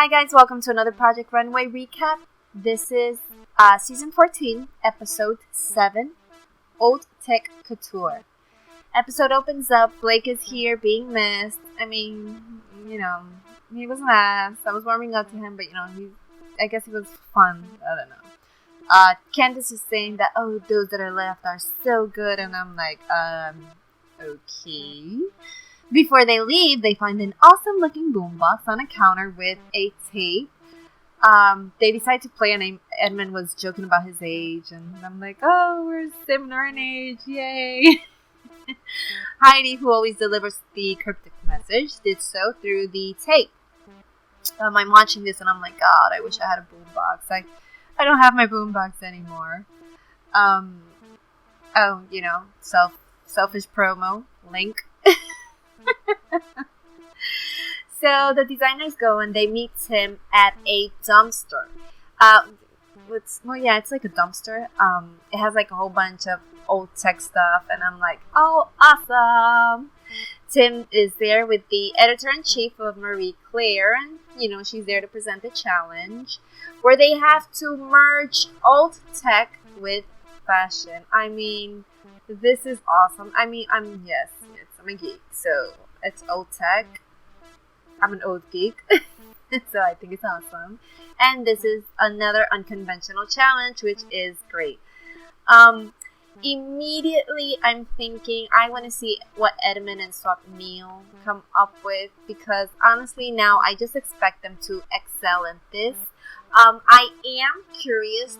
Hi guys, welcome to another Project Runway recap. This is season 14, episode 7, Haute Couture. Episode opens up, Blake is here being missed. I mean, he was nice. I was warming up to him, but I guess he was fun. I don't know. Candace is saying that, oh, those that are left are so good, and I'm like, okay. Before they leave, they find an awesome-looking boombox on a counter with a tape. They decide to play, and Edmund was joking about his age, and I'm like, oh, we're similar in age, yay! Heidi, who always delivers the cryptic message, did so through the tape. I'm watching this, and I'm like, God, I wish I had a boombox. I don't have my boombox anymore. Selfish promo, link. So the designers go and they meet him at a dumpster. It's like a dumpster. It has like a whole bunch of old tech stuff, and I'm like, oh, awesome. Tim is there with the editor-in-chief of Marie Claire, and she's there to present the challenge, where they have to merge old tech with fashion. I mean, this is awesome. I mean, I'm a geek, so it's old tech. I'm an old geek, so I think it's awesome. And this is another unconventional challenge, which is great. Immediately, I'm thinking I want to see what Edmund and Swap Neil come up with, because honestly, now I just expect them to excel in this. I am curious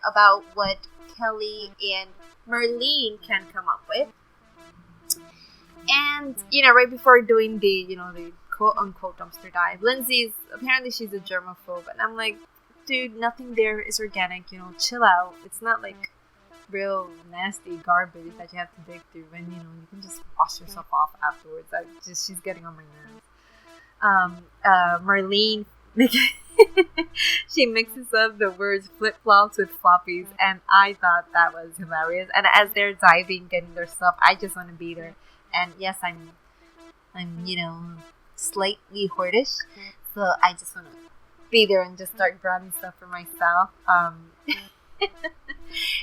about what Kelly and Merlene can come up with. And, right before doing the quote-unquote dumpster dive, apparently she's a germaphobe. And I'm like, dude, nothing there is organic, chill out. It's not like real nasty garbage that you have to dig through. And, you can just wash yourself off afterwards. She's getting on my nerves. Marlene, she mixes up the words flip-flops with floppies. And I thought that was hilarious. And as they're diving, getting their stuff, I just want to be there. And yes, I'm slightly hoardish, so I just want to be there and just start grabbing stuff for myself.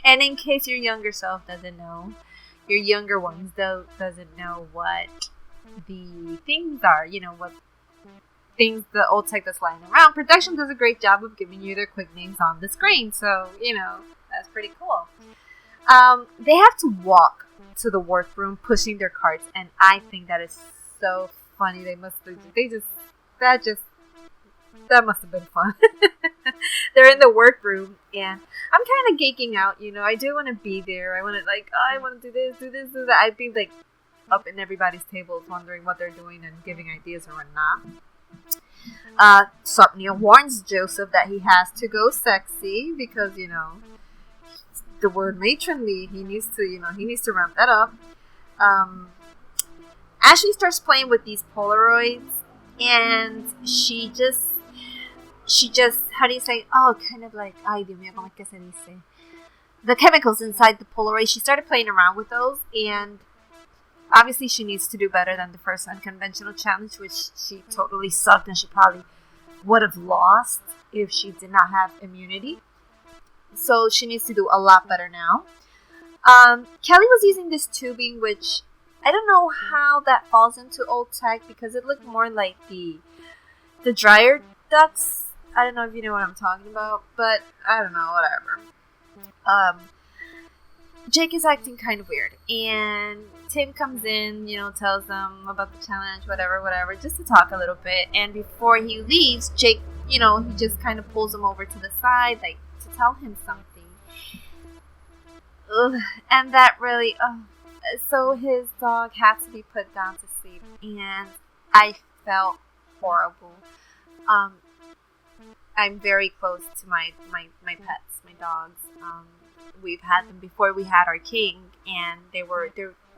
And in case your younger self doesn't know, your younger ones doesn't know what the things are, what things the old tech that's lying around. Production does a great job of giving you their quick names on the screen, so that's pretty cool. They have to walk to the workroom pushing their carts, and I think that is so funny. That must have been fun. They're in the workroom, and I'm kind of geeking out. I do want to be there. I want to do this, do that. I'd be like up in everybody's tables wondering what they're doing and giving ideas or whatnot. Sarpnia warns Joseph that he has to go sexy because the word matronly, he needs to ramp that up. Ashley starts playing with these Polaroids, and she just how do you say, kind of like, ay Dios mío, como es que se dice, the chemicals inside the Polaroid. She started playing around with those, and obviously she needs to do better than the first unconventional challenge, which she totally sucked, and she probably would have lost if she did not have immunity. So she needs to do a lot better now. Kelly was using this tubing, which I don't know how that falls into old tech, because it looked more like the dryer ducts. I don't know if you know what I'm talking about, but I don't know, whatever. Jake is acting kind of weird, and Tim comes in, tells them about the challenge, whatever, just to talk a little bit. And before he leaves, Jake, he just kind of pulls him over to the side, like, to tell him something. Ugh, and that really, so his dog had to be put down to sleep, and I felt horrible. I'm very close to my pets, my dogs. We've had them before we had our king, and they're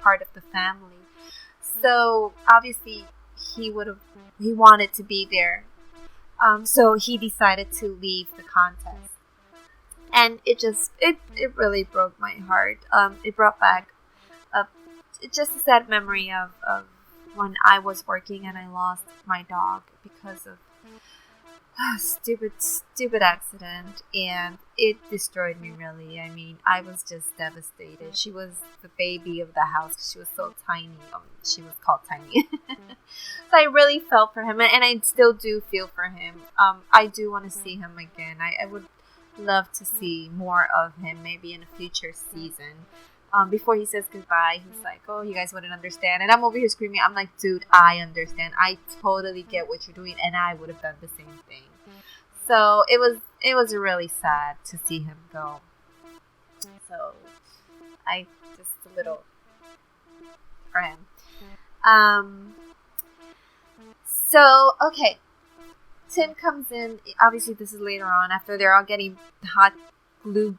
part of the family. So obviously he wanted to be there. So he decided to leave the contest. And it really broke my heart. It brought back just a sad memory of when I was working and I lost my dog because of stupid accident, and it destroyed me really. I mean, I was just devastated. She was the baby of the house. She was so tiny. She was called Tiny. So I really felt for him, and I still do feel for him. I do want to see him again. I would love to see more of him, maybe in a future season. Before he says goodbye, he's like, "Oh, you guys wouldn't understand," and I'm over here screaming. I'm like, "Dude, I understand. I totally get what you're doing, and I would have done the same thing." So it was really sad to see him go. So I just a little for him. So okay, Tim comes in. Obviously, this is later on after they're all getting hot glue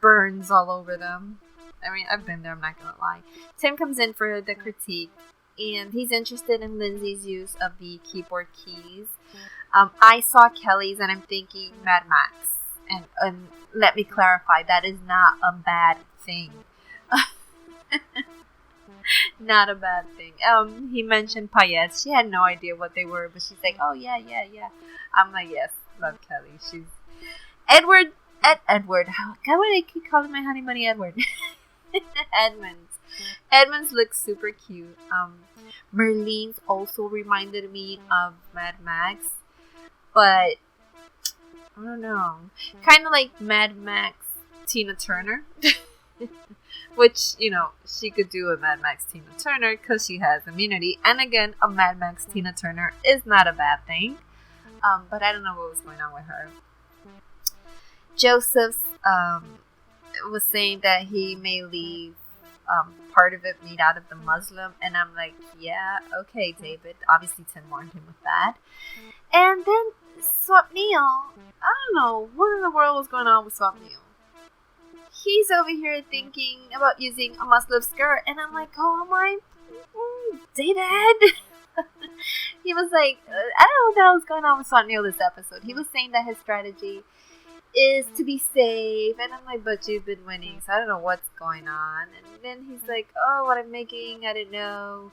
burns all over them. I mean, I've been there, I'm not going to lie. Tim comes in for the critique, and he's interested in Lindsay's use of the keyboard keys. I saw Kelly's, and I'm thinking Mad Max. And let me clarify, that is not a bad thing. Not a bad thing. He mentioned paillettes. She had no idea what they were, but she's like, "Oh, yeah. I'm like, yes, love Kelly. She's... Edward. God, why do I keep calling my honey bunny Edward? Edmonds looks super cute. Merlene's also reminded me of Mad Max, but I don't know, kind of like Mad Max Tina Turner, which, you know, she could do a Mad Max Tina Turner because she has immunity, and again, a Mad Max Tina Turner is not a bad thing, but I don't know what was going on with her. Joseph's was saying that he may leave part of it made out of the Muslim, and I'm like, yeah, okay, David. Obviously, Tim warned him with that. And then Swapnil, I don't know what in the world was going on with Swapnil. He's over here thinking about using a Muslim skirt, and I'm like, oh my, David. He was like, I don't know what the hell was going on with Swapnil this episode. He was saying that his strategy is to be safe, and I'm like, but you've been winning, so I don't know what's going on. And then he's like, oh, what I'm making, I don't know.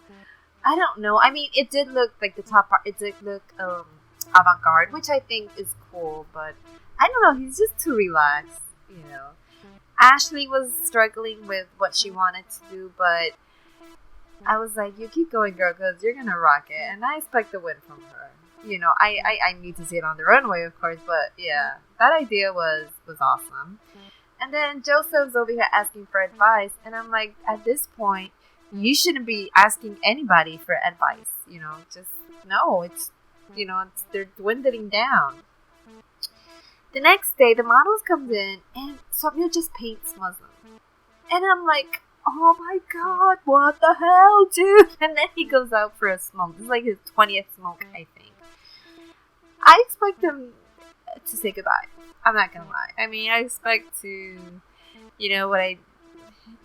I mean, it did look like the top part, it did look avant-garde, which I think is cool, but I don't know, he's just too relaxed, you know. Ashley was struggling with what she wanted to do, but I was like, you keep going, girl, because you're gonna rock it, and I expect a win from her. You know, I need to see it on the runway, of course, but yeah, that idea was awesome. And then Joseph's over here asking for advice, and I'm like, at this point, you shouldn't be asking anybody for advice, you know, just, no, it's, you know, they're dwindling down. The next day, the models comes in, and Swapnil just paints Muslim. And I'm like, oh my god, what the hell, dude? And then he goes out for a smoke. This is like his 20th smoke, I think. I expect him to say goodbye. I'm not gonna lie. I mean, I expect to, you know, when I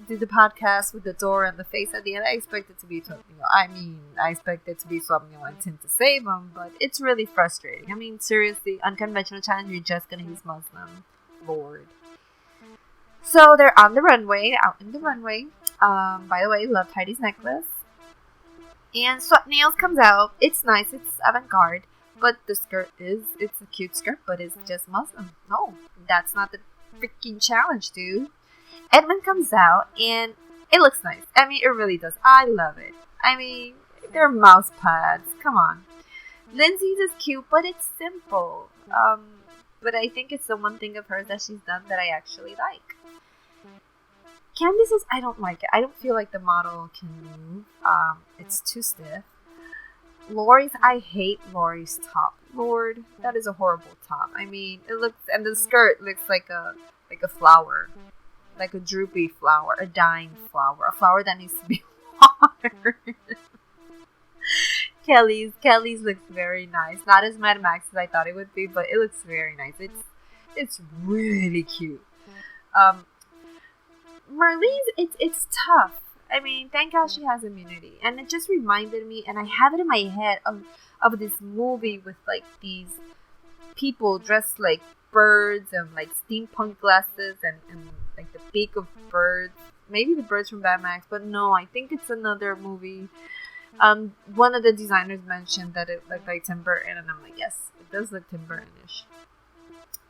do the podcast with the door and the face at the end, I expect it to be Swapnil. I mean, I expect it to be Swapnil and Tim to save him, but it's really frustrating. I mean, seriously, unconventional challenge, you're just gonna use Muslim. Lord. So they're on the runway, out in the runway. By the way, love Heidi's necklace. And Swapnil's comes out. It's nice, it's avant-garde. But the skirt it's a cute skirt, but it's just Muslim. No, that's not the freaking challenge, dude. Edmund comes out, and it looks nice. I mean, it really does. I love it. I mean, they're mouse pads. Come on. Lindsay's is cute, but it's simple. But I think it's the one thing of hers that she's done that I actually like. Candice's, I don't like it. I don't feel like the model can move. It's too stiff. Lori's, I hate Lori's top. Lord, that is a horrible top. I mean, it looks, and the skirt looks like a flower, like a droopy flower, a dying flower, a flower that needs to be watered. Kelly's looks very nice. Not as Mad Max as I thought it would be, but it looks very nice. It's really cute. Marlene's, it's tough. I mean, thank God she has immunity. And it just reminded me, and I have it in my head, of this movie with, like, these people dressed like birds and, like, steampunk glasses and like, the beak of birds. Maybe the birds from Mad Max, but no, I think it's another movie One of the designers mentioned that it looked like Tim Burton, and I'm like, yes, it does look Tim Burton-ish.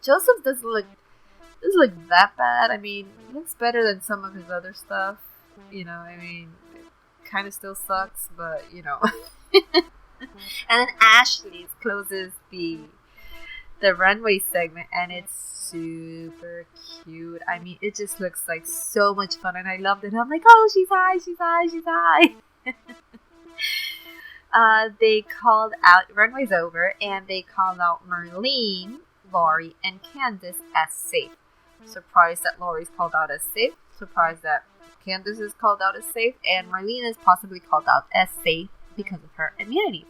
Joseph doesn't look that bad. I mean, it looks better than some of his other stuff. You know, I mean, it kind of still sucks, but you know. And then Ashley closes the runway segment, and it's super cute. I mean, it just looks like so much fun, and I loved it. I'm like, oh, she's high, she's high, she's high. They called out, runway's over, and they called out Marlene, Lori, and Candace as safe. Surprised that Lori's called out as safe. Surprised that Candace is called out as safe, and Marlene is possibly called out as safe because of her immunity.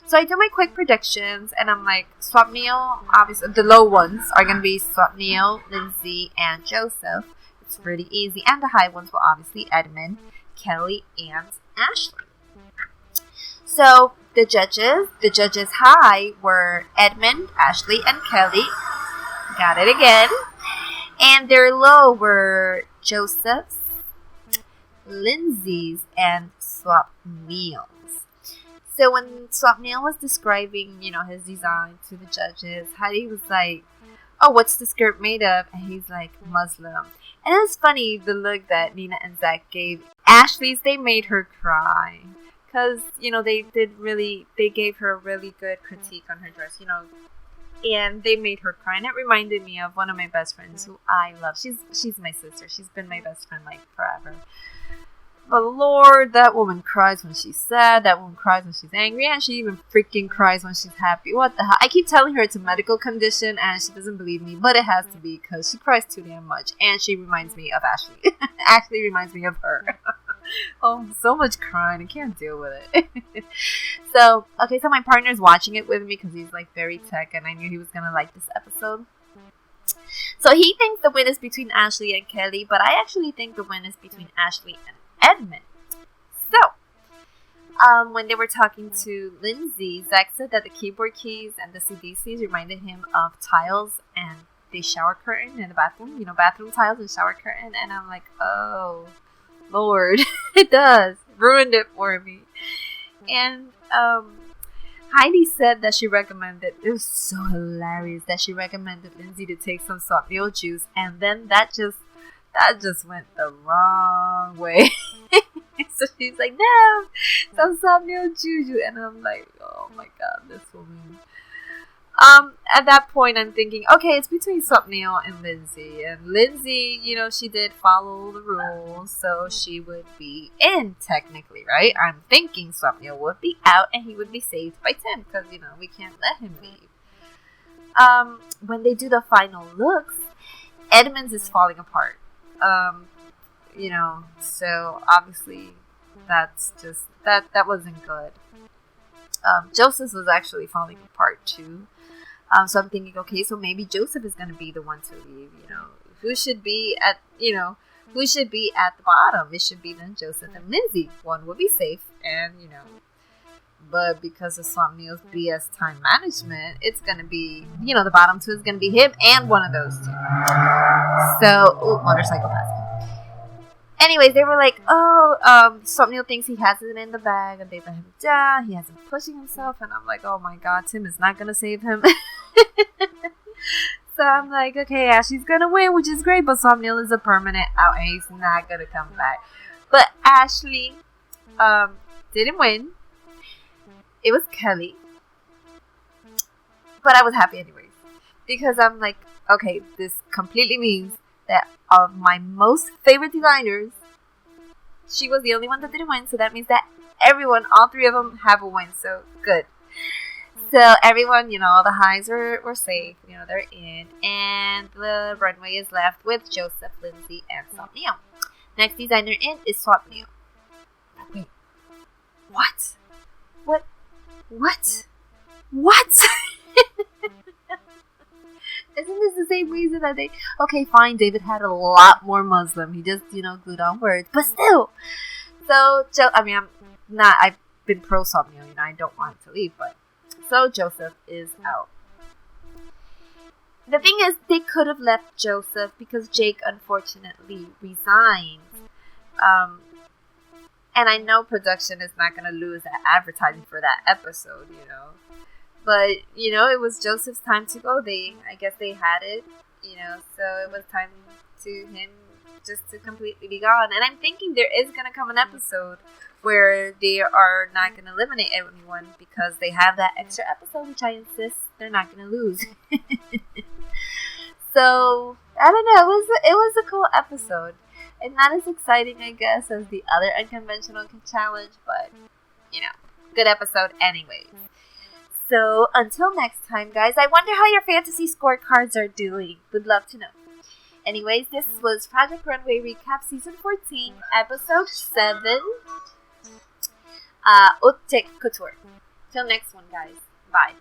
So I do my quick predictions, and I'm like, Swapnil, obviously, the low ones are going to be Swapnil, Lindsay, and Joseph. It's pretty easy. And the high ones were obviously Edmund, Kelly, and Ashley. So the judges high were Edmund, Ashley, and Kelly. Got it again. And their low were Joseph's, Lindsay's, and Swapnil's. So when Swapnil was describing, you know, his design to the judges, Heidi was like, oh, what's the skirt made of? And he's like, Muslim. And it was funny, the look that Nina and Zach gave Ashley's, they made her cry. Because, you know, they gave her a really good critique on her dress, you know. And they made her cry. And it reminded me of one of my best friends who I love. She's my sister. She's been my best friend, like, forever. But Lord, that woman cries when she's sad. That woman cries when she's angry. And she even freaking cries when she's happy. What the hell? I keep telling her it's a medical condition and she doesn't believe me. But it has to be because she cries too damn much. And she reminds me of Ashley. Ashley reminds me of her. Oh, so much crying. I can't deal with it. So my partner's watching it with me because he's like very tech. And I knew he was going to like this episode. So he thinks the win is between Ashley and Kelly. But I actually think the win is between Ashley and Edmund. So, when they were talking to Lindsay, Zach said that the keyboard keys and the CDCs reminded him of tiles and the shower curtain in the bathroom. You know, bathroom tiles and shower curtain. And I'm like, oh, Lord, it does. Ruined it for me. And Heidi said that she recommended, it was so hilarious that she recommended Lindsay to take some Swapnil juice. And then that just went the wrong way. So she's like, no, some Swapnil juju. And I'm like, oh my god, this woman. At that point, I'm thinking, okay, it's between Swapnil and Lindsay. And Lindsay, you know, she did follow the rules, so she would be in, technically, right? I'm thinking Swapnil would be out and he would be saved by Tim, because, you know, we can't let him leave. When they do the final looks, Edmonds is falling apart. You know, so obviously that's just, that wasn't good. Joseph was actually falling apart too. So I'm thinking, okay, so maybe Joseph is going to be the one to leave, you know. Who should be at the bottom? It should be then Joseph and Lindsay. One will be safe, and, you know, but because of Swapnil's BS time management, it's going to be, you know, the bottom two is going to be him and one of those two. So, motorcycle passing. Anyways, they were like, Swapnil thinks he has it in the bag, and they let him down. He hasn't pushing himself, and I'm like, oh my god, Tim is not gonna save him. So I'm like, okay, Ashley's gonna win, which is great, but Swapnil is a permanent out, and he's not gonna come back. But Ashley didn't win. It was Kelly, but I was happy anyways, because I'm like, okay, this completely means that of my most favorite designers, she was the only one that didn't win. So that means that everyone, all three of them, have a win. So good. So everyone, you know, all the highs were safe. You know, they're in. And the runway is left with Joseph, Lindsay, and Swapnil. Next designer in is Swapnil. Wait. What? Isn't this the same reason that okay, fine, David had a lot more Muslim. He just, you know, glued on words. But still. So, I've been pro Swapnil, you know, I don't want to leave, but. So, Joseph is out. The thing is, they could have left Joseph because Jake, unfortunately, resigned. And I know production is not going to lose that advertising for that episode, you know. But, you know, it was Joseph's time to go. I guess they had it, you know, so it was time to him just to completely be gone. And I'm thinking there is going to come an episode where they are not going to eliminate anyone because they have that extra episode, which I insist they're not going to lose. So, I don't know, it was a cool episode. And not as exciting, I guess, as the other unconventional challenge, but, you know, good episode anyways. So, until next time, guys, I wonder how your fantasy scorecards are doing. Would love to know. Anyways, this was Project Runway Recap Season 14, Episode 7, Haute Couture. Till next one, guys. Bye.